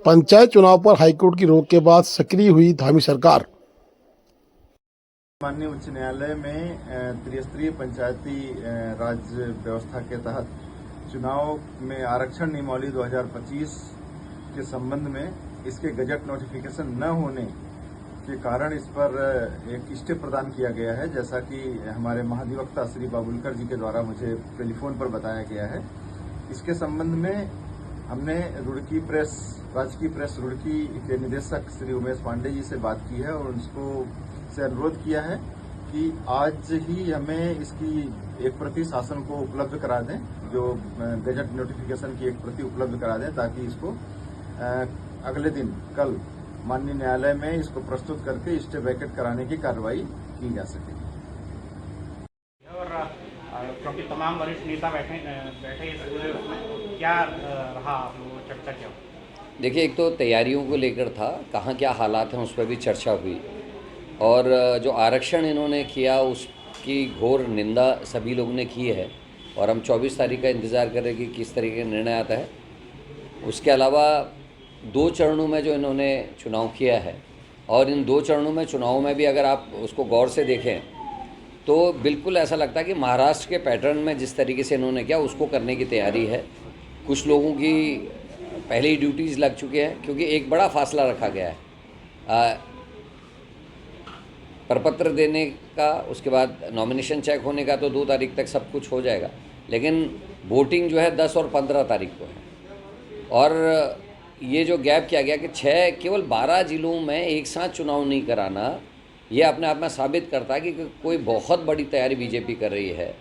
पंचायत चुनाव पर हाईकोर्ट की रोक के बाद सक्रिय हुई धामी सरकार। माननीय उच्च न्यायालय में त्रिस्तरीय पंचायती राज व्यवस्था के तहत चुनाव में आरक्षण नियमावली 2025 के संबंध में इसके गजट नोटिफिकेशन न होने के कारण इस पर एक स्टे प्रदान किया गया है, जैसा कि हमारे महाधिवक्ता श्री बाबुलकर जी के द्वारा मुझे टेलीफोन पर बताया गया है। इसके संबंध में हमने रुड़की प्रेस, राजकीय प्रेस रुड़की के निदेशक श्री उमेश पांडे जी से बात की है और उनको से अनुरोध किया है कि आज ही हमें इसकी एक प्रति शासन को उपलब्ध करा दें, जो गजट नोटिफिकेशन की एक प्रति उपलब्ध करा दें, ताकि इसको अगले दिन कल माननीय न्यायालय में इसको प्रस्तुत करके स्टे वैकेट कराने की कार्रवाई की जा सके। और क्योंकि तमाम वरिष्ठ नेता बैठे इस पूरे उसमें क्या रहा, आप लोगों ने चर्चा क्या? देखिए, एक तो तैयारियों को लेकर था, कहाँ क्या हालात हैं उस पर भी चर्चा हुई, और जो आरक्षण इन्होंने किया उसकी घोर निंदा सभी लोगों ने की है, और हम 24 तारीख का इंतज़ार कर रहे हैं कि किस तरीके का निर्णय आता है। उसके अलावा 2 चरणों में जो इन्होंने चुनाव किया है, और इन 2 चरणों में चुनाव में भी अगर आप उसको गौर से देखें तो बिल्कुल ऐसा लगता है कि महाराष्ट्र के पैटर्न में जिस तरीके से इन्होंने किया उसको करने की तैयारी है। कुछ लोगों की पहले ही ड्यूटीज़ लग चुके हैं, क्योंकि एक बड़ा फासला रखा गया है प्रपत्र देने का, उसके बाद नॉमिनेशन चेक होने का, तो 2 तारीख तक सब कुछ हो जाएगा, लेकिन वोटिंग जो है 10 और 15 तारीख को है। और ये जो गैप किया गया कि केवल 12 जिलों में एक साथ चुनाव नहीं कराना, ये अपने आप में साबित करता है कि कोई बहुत बड़ी तैयारी बीजेपी कर रही है।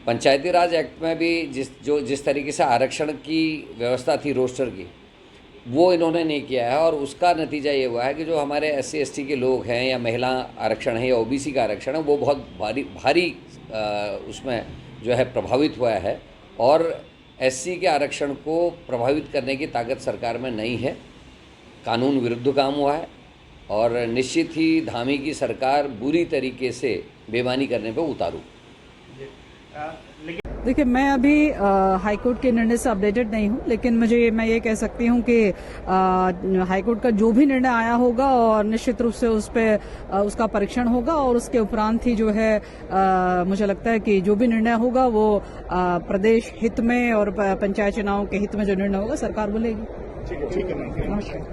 पंचायती राज एक्ट में भी जिस तरीके से आरक्षण की व्यवस्था थी रोस्टर की, वो इन्होंने नहीं किया है, और उसका नतीजा ये हुआ है कि जो हमारे SC ST के लोग हैं, या महिला आरक्षण है, या OBC का आरक्षण है, वो बहुत भारी उसमें जो है प्रभावित हुआ है, और SC के आरक्षण को प्रभावित करने की ताकत सरकार में नहीं है। कानून विरुद्ध काम हुआ है, और निश्चित ही धामी की सरकार बुरी तरीके से बेईमानी करने पर उतारू। देखिए, मैं अभी हाईकोर्ट के निर्णय से अपडेटेड नहीं हूं, लेकिन मैं ये कह सकती हूं कि हाईकोर्ट का जो भी निर्णय आया होगा, और निश्चित रूप से उस पे उसका परीक्षण होगा, और उसके उपरांत ही जो है मुझे लगता है कि जो भी निर्णय होगा वो प्रदेश हित में और पंचायत चुनाव के हित में जो निर्णय होगा सरकार वो लेगी। ठीक है।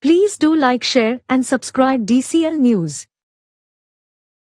Please do like, share and subscribe DCL News.